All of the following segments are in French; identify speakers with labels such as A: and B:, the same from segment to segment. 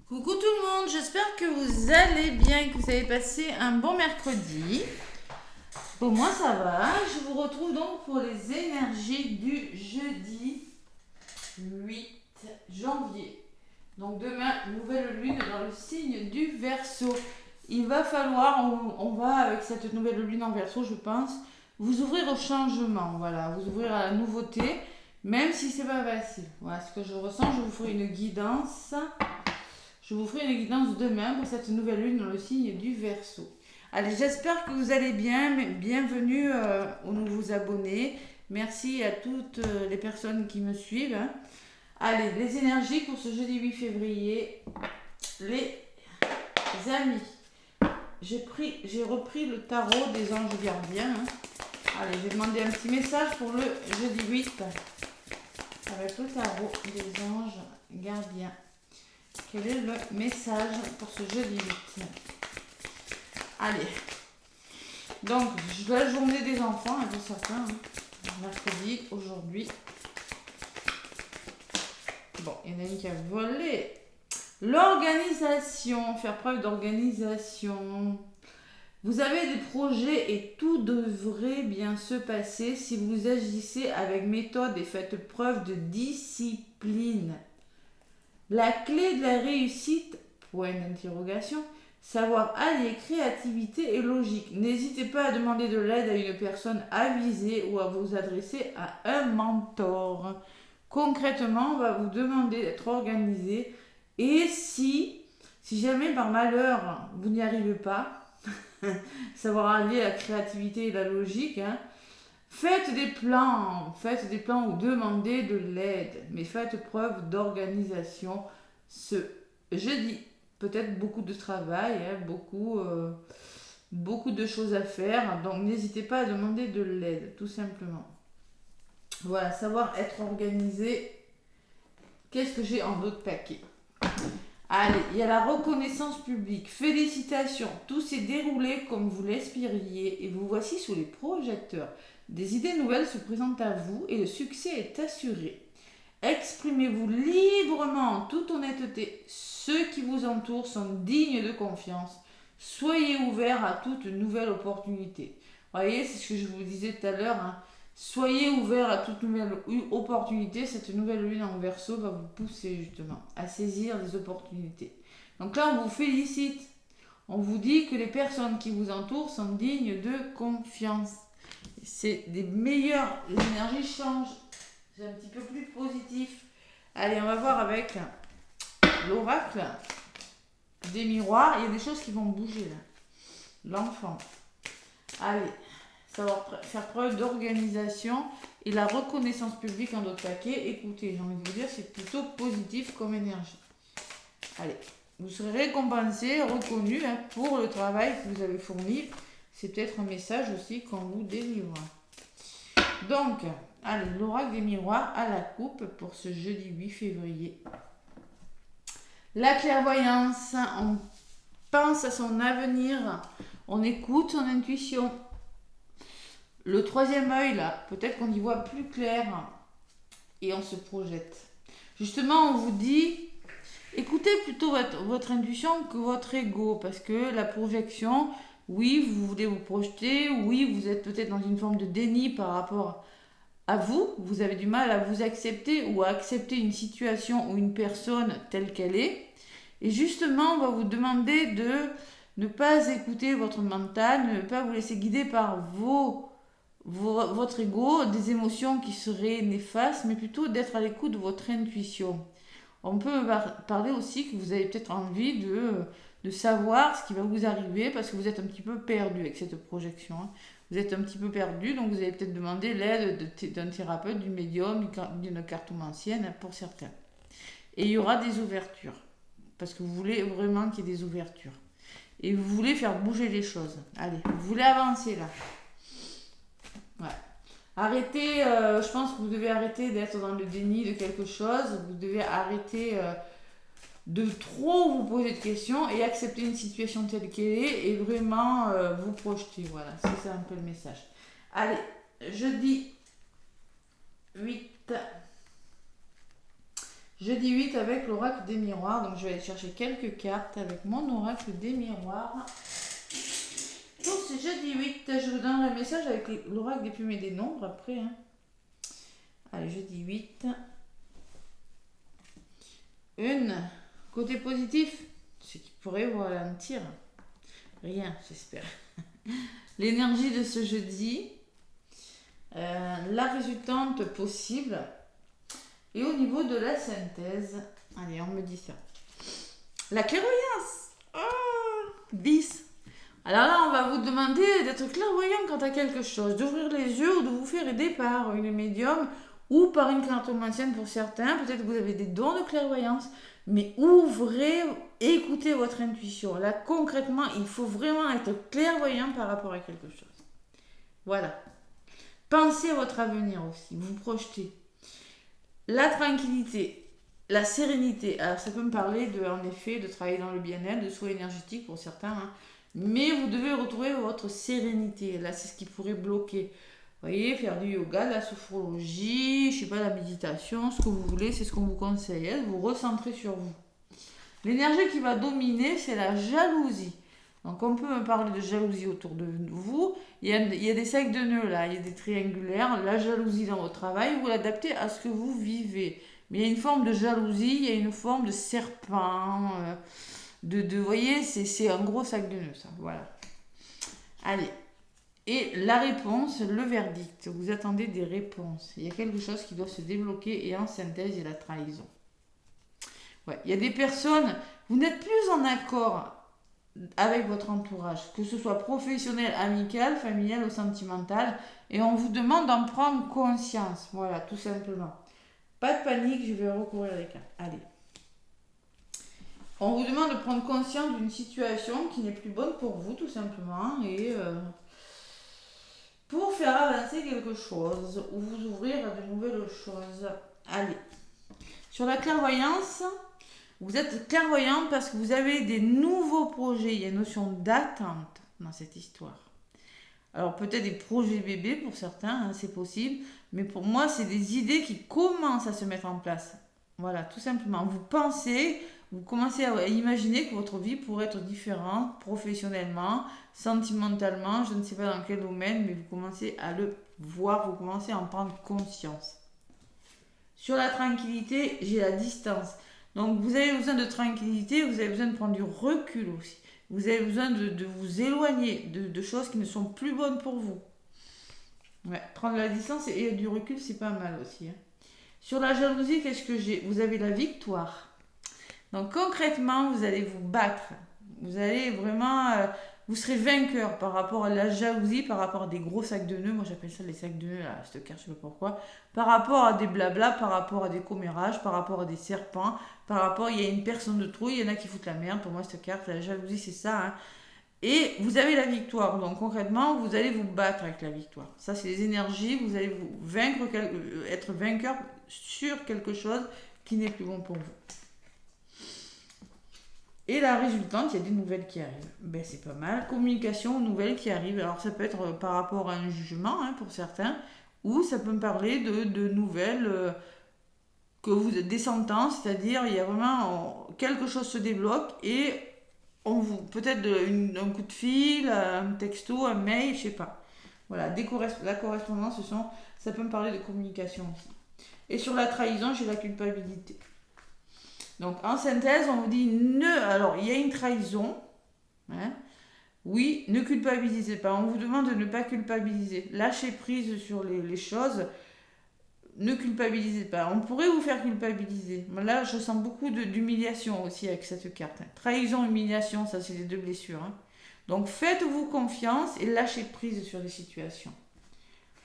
A: Coucou tout le monde, j'espère que vous allez bien, que vous avez passé un bon mercredi. Pour moi ça va, je vous retrouve donc pour les énergies du jeudi 8 janvier. Donc demain, nouvelle lune dans le signe du Verseau. Il va falloir, on va avec cette nouvelle lune en Verseau, je pense, vous ouvrir au changement, voilà, vous ouvrir à la nouveauté, même si c'est pas facile. Voilà ce que je ressens, je vous ferai une guidance. Je vous ferai une guidance demain pour cette nouvelle lune dans le signe du Verseau. Allez, j'espère que vous allez bien. Bienvenue aux nouveaux abonnés. Merci à toutes les personnes qui me suivent. Allez, les énergies pour ce jeudi 8 février. Les amis, j'ai repris le tarot des anges gardiens. Allez, je vais demander un petit message pour le jeudi 8 avec le tarot des anges gardiens. Quel est le message pour ce jeudi 8? Allez. Donc, la journée des enfants, un peu certain. Mercredi, aujourd'hui. Bon, il y en a une qui a volé. L'organisation, faire preuve d'organisation. Vous avez des projets et tout devrait bien se passer si vous agissez avec méthode et faites preuve de discipline. La clé de la réussite, point d'interrogation, savoir allier créativité et logique. N'hésitez pas à demander de l'aide à une personne avisée ou à vous adresser à un mentor. Concrètement, on va vous demander d'être organisé et si jamais par malheur vous n'y arrivez pas, savoir allier la créativité et la logique, faites des plans ou demandez de l'aide, mais faites preuve d'organisation. Ce jeudi, peut-être beaucoup de travail, beaucoup de choses à faire, donc n'hésitez pas à demander de l'aide, tout simplement. Voilà, savoir être organisé. Qu'est-ce que j'ai en d'autres paquets? Allez, il y a la reconnaissance publique. Félicitations, tout s'est déroulé comme vous l'espériez et vous voici sous les projecteurs. Des idées nouvelles se présentent à vous et le succès est assuré. Exprimez-vous librement en toute honnêteté. Ceux qui vous entourent sont dignes de confiance. Soyez ouverts à toute nouvelle opportunité. Vous voyez, c'est ce que je vous disais tout à l'heure. Soyez ouverts à toute nouvelle opportunité. Cette nouvelle lune en Verseau va vous pousser justement à saisir les opportunités. Donc là, on vous félicite. On vous dit que les personnes qui vous entourent sont dignes de confiance. C'est des meilleures. Les énergies changent. C'est un petit peu plus positif. Allez, on va voir avec l'oracle des miroirs. Il y a des choses qui vont bouger là. L'enfant. Allez, savoir faire preuve d'organisation et la reconnaissance publique en d'autres paquets. Écoutez, j'ai envie de vous dire, c'est plutôt positif comme énergie. Allez, vous serez récompensé, reconnu pour le travail que vous avez fourni. C'est peut-être un message aussi qu'on vous délivre. Donc, allez, l'oracle des miroirs à la coupe pour ce jeudi 8 février. La clairvoyance, on pense à son avenir, on écoute son intuition. Le troisième œil, là, peut-être qu'on y voit plus clair et on se projette. Justement, on vous dit, écoutez plutôt votre intuition que votre ego, parce que la projection, oui, vous voulez vous projeter, oui, vous êtes peut-être dans une forme de déni par rapport à vous, vous avez du mal à vous accepter ou à accepter une situation ou une personne telle qu'elle est. Et justement, on va vous demander de ne pas écouter votre mental, ne pas vous laisser guider par votre ego, des émotions qui seraient néfastes, mais plutôt d'être à l'écoute de votre intuition. On peut parler aussi que vous avez peut-être envie de savoir ce qui va vous arriver parce que vous êtes un petit peu perdu avec cette projection. Vous êtes un petit peu perdu, donc vous allez peut-être demander l'aide d'un thérapeute, d'une médium, d'une cartomancienne pour certains. Et il y aura des ouvertures, parce que vous voulez vraiment qu'il y ait des ouvertures. Et vous voulez faire bouger les choses. Allez, vous voulez avancer là. Ouais. Arrêtez, je pense que vous devez arrêter d'être dans le déni de quelque chose. Vous devez arrêter de trop vous poser de questions et accepter une situation telle qu'elle est et vraiment vous projeter. Voilà, c'est ça un peu le message. Allez, jeudi 8 Jeudi 8 avec l'oracle des miroirs. Donc je vais aller chercher quelques cartes avec mon oracle des miroirs. Pour ce jeudi 8, je vous donne un message avec l'oracle des plumes et des nombres après. Hein. Allez, jeudi 8. Côté positif, ce qui pourrait vous ralentir. Rien, j'espère. L'énergie de ce jeudi. La résultante possible. Et au niveau de la synthèse, allez, on me dit ça. La clairvoyance. Oh, 10. Alors là, on va vous demander d'être clairvoyant quant à quelque chose, d'ouvrir les yeux ou de vous faire aider par une médium ou par une cartomancienne pour certains. Peut-être que vous avez des dons de clairvoyance, mais ouvrez, écoutez votre intuition. Là, concrètement, il faut vraiment être clairvoyant par rapport à quelque chose. Voilà. Pensez à votre avenir aussi, vous projetez. La tranquillité, la sérénité. Alors, ça peut me parler, en effet, de travailler dans le bien-être, de soins énergétiques pour certains, hein. Mais vous devez retrouver votre sérénité. Là, c'est ce qui pourrait bloquer. Vous voyez, faire du yoga, de la sophrologie, je sais pas, la méditation, ce que vous voulez, c'est ce qu'on vous conseille. Vous recentrez sur vous. L'énergie qui va dominer, c'est la jalousie. Donc, on peut me parler de jalousie autour de vous. Il y a des cercles de nœuds là, il y a des triangulaires. La jalousie dans votre travail, vous l'adaptez à ce que vous vivez. Mais il y a une forme de jalousie, il y a une forme de serpent. Vous voyez, c'est un gros sac de nœuds, ça. Voilà. Allez. Et la réponse, le verdict. Vous attendez des réponses. Il y a quelque chose qui doit se débloquer et en synthèse, il y a la trahison. Ouais. Il y a des personnes, vous n'êtes plus en accord avec votre entourage, que ce soit professionnel, amical, familial ou sentimental, et on vous demande d'en prendre conscience. Voilà, tout simplement. Pas de panique, je vais recourir les cartes. Allez. On vous demande de prendre conscience d'une situation qui n'est plus bonne pour vous, tout simplement, et pour faire avancer quelque chose, ou vous ouvrir à de nouvelles choses. Allez. Sur la clairvoyance, vous êtes clairvoyante parce que vous avez des nouveaux projets. Il y a une notion d'attente dans cette histoire. Alors peut-être des projets bébés pour certains, hein, c'est possible. Mais pour moi, c'est des idées qui commencent à se mettre en place. Voilà, tout simplement. Vous commencez à imaginer que votre vie pourrait être différente professionnellement, sentimentalement, je ne sais pas dans quel domaine, mais vous commencez à le voir, vous commencez à en prendre conscience. Sur la tranquillité, j'ai la distance. Donc vous avez besoin de tranquillité, vous avez besoin de prendre du recul aussi. Vous avez besoin de vous éloigner de choses qui ne sont plus bonnes pour vous. Ouais, prendre la distance et du recul, c'est pas mal aussi. Hein. Sur la jalousie, qu'est-ce que j'ai ? Vous avez la victoire. Donc concrètement, vous allez vous battre. Vous allez vraiment... vous serez vainqueur par rapport à la jalousie, par rapport à des gros sacs de nœuds. Moi, j'appelle ça les sacs de nœuds, là, cette carte, je ne sais pas pourquoi. Par rapport à des blabla, par rapport à des commérages, par rapport à des serpents, par rapport... Il y a une personne de trop, il y en a qui foutent la merde. Pour moi, cette carte, la jalousie, c'est ça. Hein. Et vous avez la victoire. Donc concrètement, vous allez vous battre avec la victoire. Ça, c'est les énergies. Vous allez vous vaincre, être vainqueur sur quelque chose qui n'est plus bon pour vous. Et la résultante, il y a des nouvelles qui arrivent. Ben, c'est pas mal. Communication, nouvelles qui arrivent. Alors, ça peut être par rapport à un jugement, hein, pour certains, ou ça peut me parler de nouvelles des sentences, c'est-à-dire, il y a vraiment quelque chose se débloque et on vous peut-être un coup de fil, un texto, un mail, je sais pas. Voilà, la correspondance, ça peut me parler de communication aussi. Et sur la trahison, j'ai la culpabilité. Donc, en synthèse, on vous dit alors, il y a une trahison. Hein, oui, ne culpabilisez pas. On vous demande de ne pas culpabiliser. Lâchez prise sur les choses. Ne culpabilisez pas. On pourrait vous faire culpabiliser. Mais là, je sens beaucoup d'humiliation aussi avec cette carte. Trahison, humiliation, ça, c'est les deux blessures. Hein. Donc, faites-vous confiance et lâchez prise sur les situations.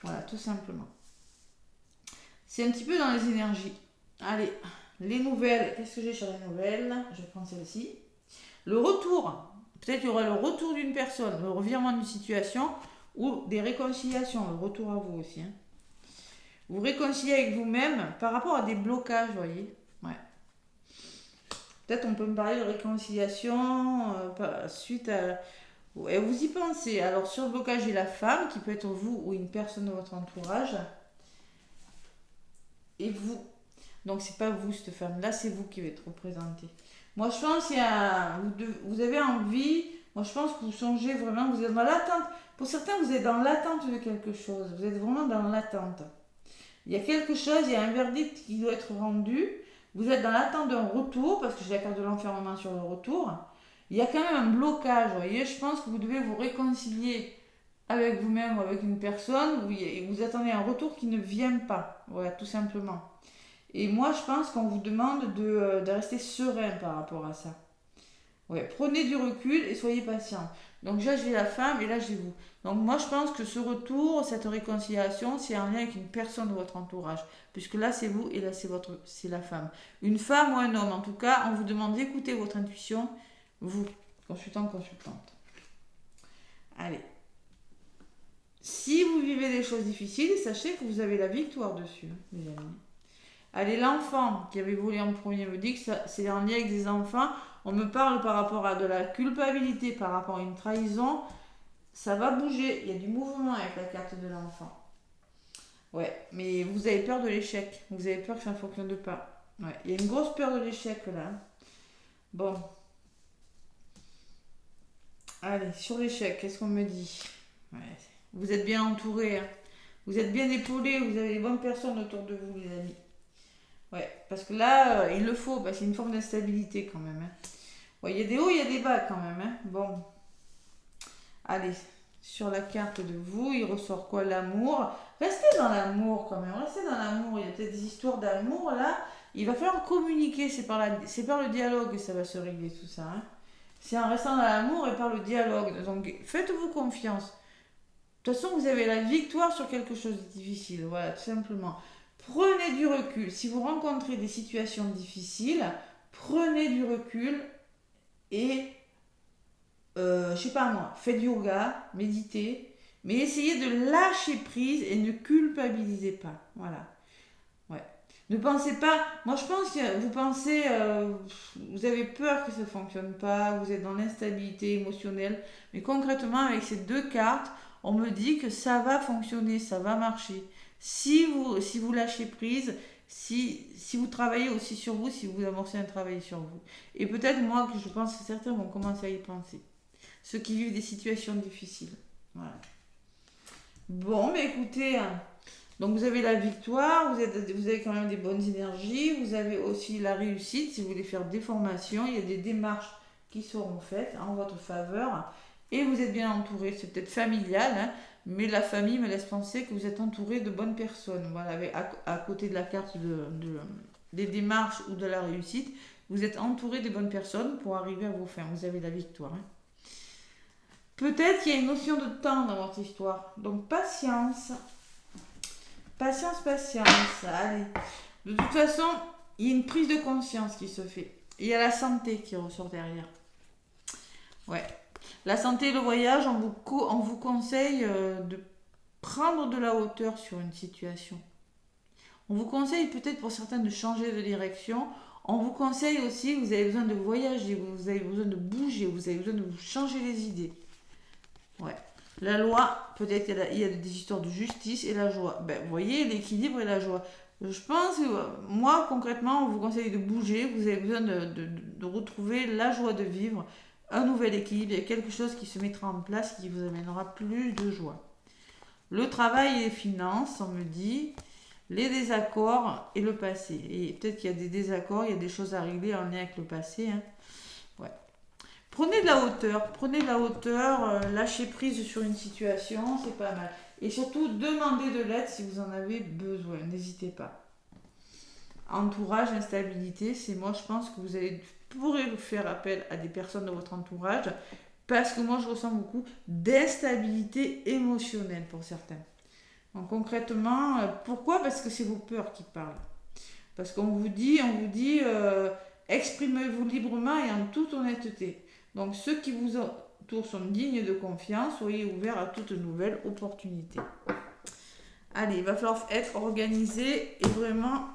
A: Voilà, tout simplement. C'est un petit peu dans les énergies. Allez. Les nouvelles, qu'est-ce que j'ai sur les nouvelles ? Je prends celle-ci. Le retour. Peut-être qu'il y aura le retour d'une personne, le revirement d'une situation ou des réconciliations, le retour à vous aussi. Hein. Vous réconciliez avec vous-même par rapport à des blocages, vous voyez. Ouais. Peut-être on peut me parler de réconciliation suite à... Et vous y pensez. Alors sur le blocage, j'ai la femme qui peut être vous ou une personne de votre entourage. Et vous... Donc, c'est pas vous, cette femme-là, c'est vous qui va être représentée. Moi, je pense qu'il y a... Vous avez envie... Moi, je pense que vous songez vraiment... Vous êtes dans l'attente. Pour certains, vous êtes dans l'attente de quelque chose. Vous êtes vraiment dans l'attente. Il y a quelque chose, il y a un verdict qui doit être rendu. Vous êtes dans l'attente d'un retour, parce que j'ai la carte de l'enfermement sur le retour. Il y a quand même un blocage, vous voyez. Je pense que vous devez vous réconcilier avec vous-même ou avec une personne, vous attendez un retour qui ne vient pas. Voilà, tout simplement. Et moi, je pense qu'on vous demande de rester serein par rapport à ça. Ouais, prenez du recul et soyez patient. Donc là, j'ai la femme et là, j'ai vous. Donc moi, je pense que ce retour, cette réconciliation, c'est en lien avec une personne de votre entourage. Puisque là, c'est vous et là, c'est la femme. Une femme ou un homme, en tout cas, on vous demande d'écouter votre intuition, vous, consultant, consultante. Allez. Si vous vivez des choses difficiles, sachez que vous avez la victoire dessus, mes amis. Allez, l'enfant qui avait volé en premier me dit que c'est en lien avec des enfants. On me parle par rapport à de la culpabilité, par rapport à une trahison. Ça va bouger. Il y a du mouvement avec la carte de l'enfant. Ouais, mais vous avez peur de l'échec. Vous avez peur que ça ne fonctionne pas. Ouais, il y a une grosse peur de l'échec là. Bon. Allez, sur l'échec, qu'est-ce qu'on me dit? Ouais, vous êtes bien entouré. Hein. Vous êtes bien épaulé. Vous avez les bonnes personnes autour de vous, les amis. Ouais, parce que là, il le faut, parce qu'il y a une forme d'instabilité quand même. Hein. Ouais, il y a des hauts, il y a des bas quand même. Hein. Bon. Allez, sur la carte de vous, il ressort quoi? L'amour. Restez dans l'amour quand même, restez dans l'amour. Il y a peut-être des histoires d'amour là. Il va falloir communiquer, c'est par le dialogue que ça va se régler tout ça. Hein. C'est en restant dans l'amour et par le dialogue. Donc faites-vous confiance. De toute façon, vous avez la victoire sur quelque chose de difficile. Voilà, tout simplement. Prenez du recul. Si vous rencontrez des situations difficiles, prenez du recul et, je sais pas moi, faites du yoga, méditez, mais essayez de lâcher prise et ne culpabilisez pas. Voilà. Ouais. Ne pensez pas, moi je pense que vous pensez, vous avez peur que ça ne fonctionne pas, vous êtes dans l'instabilité émotionnelle, mais concrètement avec ces deux cartes, on me dit que ça va fonctionner, ça va marcher. Si vous lâchez prise, si vous travaillez aussi sur vous, si vous amorcez un travail sur vous. Et peut-être moi, que je pense que certains vont commencer à y penser. Ceux qui vivent des situations difficiles. Voilà. Bon, mais écoutez, donc vous avez la victoire, vous avez quand même des bonnes énergies, vous avez aussi la réussite. Si vous voulez faire des formations, il y a des démarches qui seront faites en votre faveur. Et vous êtes bien entouré, c'est peut-être familial, hein, mais la famille me laisse penser que vous êtes entouré de bonnes personnes. Voilà, à côté de la carte des démarches ou de la réussite, vous êtes entouré de bonnes personnes pour arriver à vos fins. Vous avez la victoire. Hein. Peut-être qu'il y a une notion de temps dans votre histoire. Donc patience. Patience, patience. Allez. De toute façon, il y a une prise de conscience qui se fait. Il y a la santé qui ressort derrière. Ouais. La santé et le voyage, on vous conseille de prendre de la hauteur sur une situation. On vous conseille peut-être pour certains de changer de direction. On vous conseille aussi, vous avez besoin de voyager, vous avez besoin de bouger, vous avez besoin de vous changer les idées. Ouais. La loi, peut-être il y a des histoires de justice et la joie. Ben, vous voyez, l'équilibre et la joie. Je pense que moi, concrètement, on vous conseille de bouger. Vous avez besoin de retrouver la joie de vivre, un nouvel équilibre. Il y a quelque chose qui se mettra en place qui vous amènera plus de joie. Le travail et les finances, on me dit, les désaccords et le passé. Et peut-être qu'il y a des désaccords, il y a des choses à régler en lien avec le passé. Hein. Ouais. Prenez de la hauteur, lâchez prise sur une situation, c'est pas mal. Et surtout, demandez de l'aide si vous en avez besoin, n'hésitez pas. Entourage, instabilité, c'est moi je pense que pourrez faire appel à des personnes de votre entourage parce que moi je ressens beaucoup d'instabilité émotionnelle pour certains. Donc concrètement, pourquoi? Parce que c'est vos peurs qui parlent. Parce qu'on vous dit, exprimez-vous librement et en toute honnêteté. Donc ceux qui vous entourent sont dignes de confiance, soyez ouverts à toute nouvelle opportunité. Allez, il va falloir être organisé et vraiment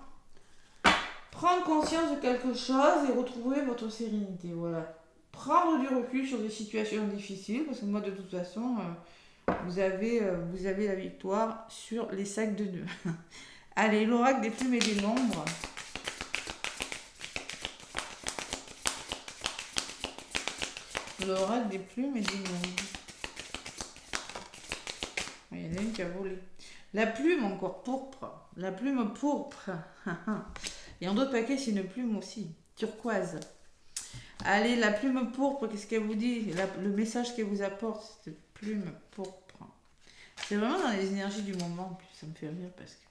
A: prendre conscience de quelque chose et retrouver votre sérénité. Voilà. Prendre du recul sur des situations difficiles, parce que moi de toute façon, vous avez la victoire sur les sacs de nœuds. Allez, l'oracle des plumes et des nombres. L'oracle des plumes et des mondes. Il y en a une qui a volé. La plume encore pourpre. La plume pourpre. Et en d'autres paquets, c'est une plume aussi. Turquoise. Allez, la plume pourpre, qu'est-ce qu'elle vous dit? Le message qu'elle vous apporte, cette plume pourpre. C'est vraiment dans les énergies du moment. En plus, ça me fait rire parce que...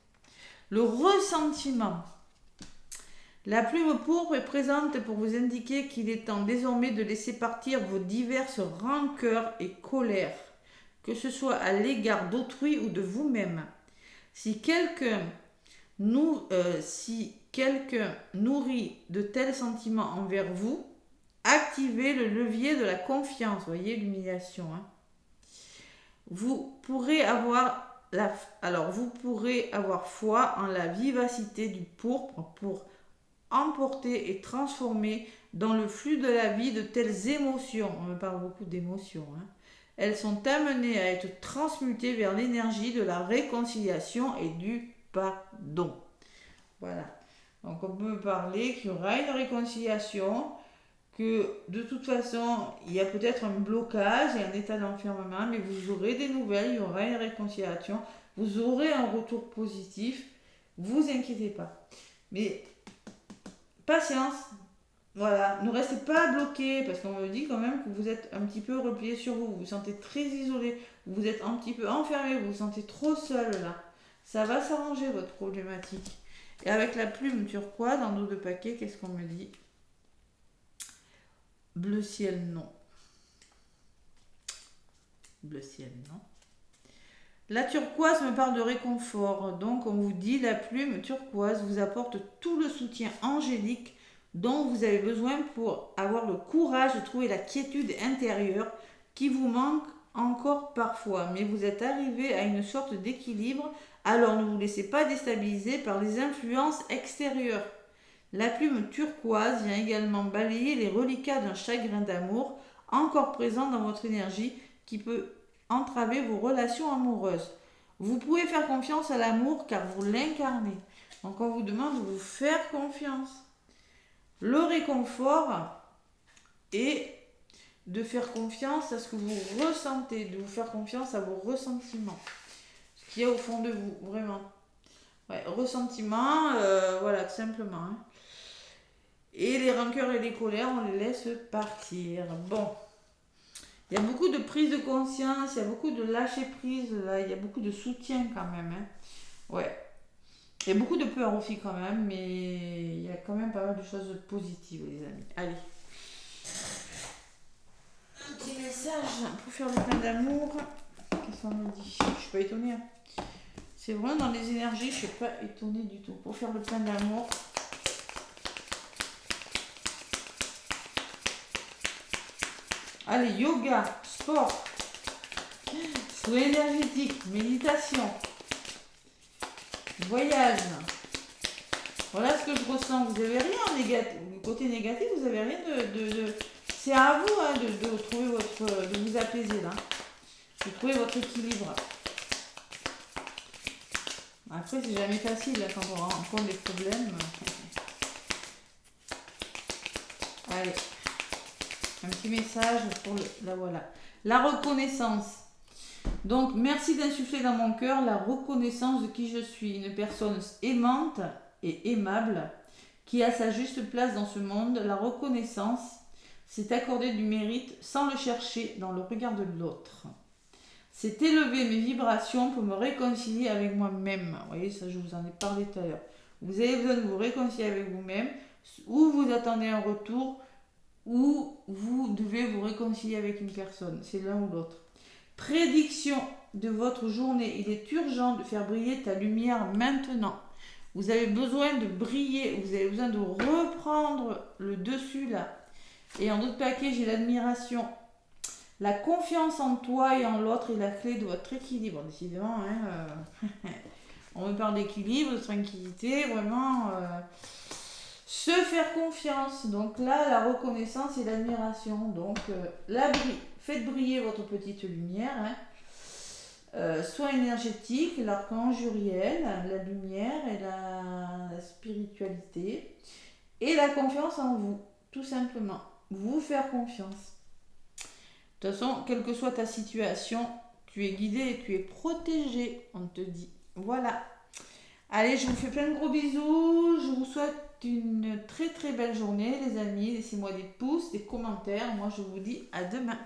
A: Le ressentiment. La plume pourpre est présente pour vous indiquer qu'il est temps désormais de laisser partir vos diverses rancœurs et colères, que ce soit à l'égard d'autrui ou de vous-même. Si quelqu'un nourrit de tels sentiments envers vous, activez le levier de la confiance. Vous voyez l'humiliation. Hein. Vous pourrez avoir foi en la vivacité du pourpre pour emporter et transformer dans le flux de la vie de telles émotions. On me parle beaucoup d'émotions. Hein. Elles sont amenées à être transmutées vers l'énergie de la réconciliation et du pardon. Voilà. Donc on peut me parler qu'il y aura une réconciliation, que de toute façon il y a peut-être un blocage et un état d'enfermement, mais vous aurez des nouvelles, il y aura une réconciliation, vous aurez un retour positif, vous inquiétez pas. Mais patience, voilà, ne restez pas bloqué, parce qu'on me dit quand même que vous êtes un petit peu replié sur vous, vous vous sentez très isolé, vous êtes un petit peu enfermé, vous vous sentez trop seul là. Ça va s'arranger votre problématique. Et avec la plume turquoise dans nos deux paquets, qu'est-ce qu'on me dit? Bleu ciel, non. Bleu ciel, non. La turquoise me parle de réconfort. Donc, on vous dit, la plume turquoise vous apporte tout le soutien angélique dont vous avez besoin pour avoir le courage de trouver la quiétude intérieure qui vous manque encore parfois. Mais vous êtes arrivé à une sorte d'équilibre, alors ne vous laissez pas déstabiliser par les influences extérieures. La plume turquoise vient également balayer les reliquats d'un chagrin d'amour encore présent dans votre énergie qui peut entraver vos relations amoureuses. Vous pouvez faire confiance à l'amour car vous l'incarnez. Donc on vous demande de vous faire confiance. Le réconfort est de faire confiance à ce que vous ressentez, de vous faire confiance à vos ressentiments. Ce qu'il y a au fond de vous, vraiment. Ouais, ressentiment, voilà, tout simplement. Hein. Et les rancœurs et les colères, on les laisse partir. Bon. Il y a beaucoup de prise de conscience, il y a beaucoup de lâcher prise, là, il y a beaucoup de soutien quand même. Hein. Ouais. Il y a beaucoup de peur aussi quand même, mais il y a quand même pas mal de choses positives, les amis. Allez. Un petit message pour faire le plein d'amour. Qu'est-ce qu'on me dit? Je suis pas étonnée. Hein. C'est vraiment dans les énergies, je suis pas étonnée du tout. Pour faire le plein d'amour. Allez, yoga, sport, soins énergétiques, méditation, voyage. Voilà ce que je ressens. Vous n'avez rien en négatif. Du côté négatif, vous n'avez rien de... C'est à vous hein, de trouver votre... de vous apaiser là. De trouver votre équilibre. Après, c'est jamais facile hein, quand on rencontre des problèmes. Allez. Un petit message pour la reconnaissance. Donc, merci d'insuffler dans mon cœur la reconnaissance de qui je suis. Une personne aimante et aimable qui a sa juste place dans ce monde. La reconnaissance, c'est accorder du mérite sans le chercher dans le regard de l'autre. C'est élever mes vibrations pour me réconcilier avec moi-même. Vous voyez, ça je vous en ai parlé tout à l'heure. Vous avez besoin de vous réconcilier avec vous-même ou vous attendez un retour ou vous devez vous réconcilier avec une personne. C'est l'un ou l'autre. Prédiction de votre journée. Il est urgent de faire briller ta lumière maintenant. Vous avez besoin de briller. Vous avez besoin de reprendre le dessus là. Et en d'autres paquets, j'ai l'admiration. La confiance en toi et en l'autre est la clé de votre équilibre. Décidément, hein, on me parle d'équilibre, de tranquillité, vraiment... Se faire confiance, donc là la reconnaissance et l'admiration, donc faites briller votre petite lumière, hein. Soin énergétique, l'archange Uriel, la lumière et la spiritualité et la confiance en vous, tout simplement, vous faire confiance. De toute façon, quelle que soit ta situation, tu es guidé et tu es protégé, on te dit. Voilà. Allez, je vous fais plein de gros bisous. Je vous souhaite une très très belle journée, les amis. Laissez-moi des pouces, des commentaires. Moi, je vous dis à demain.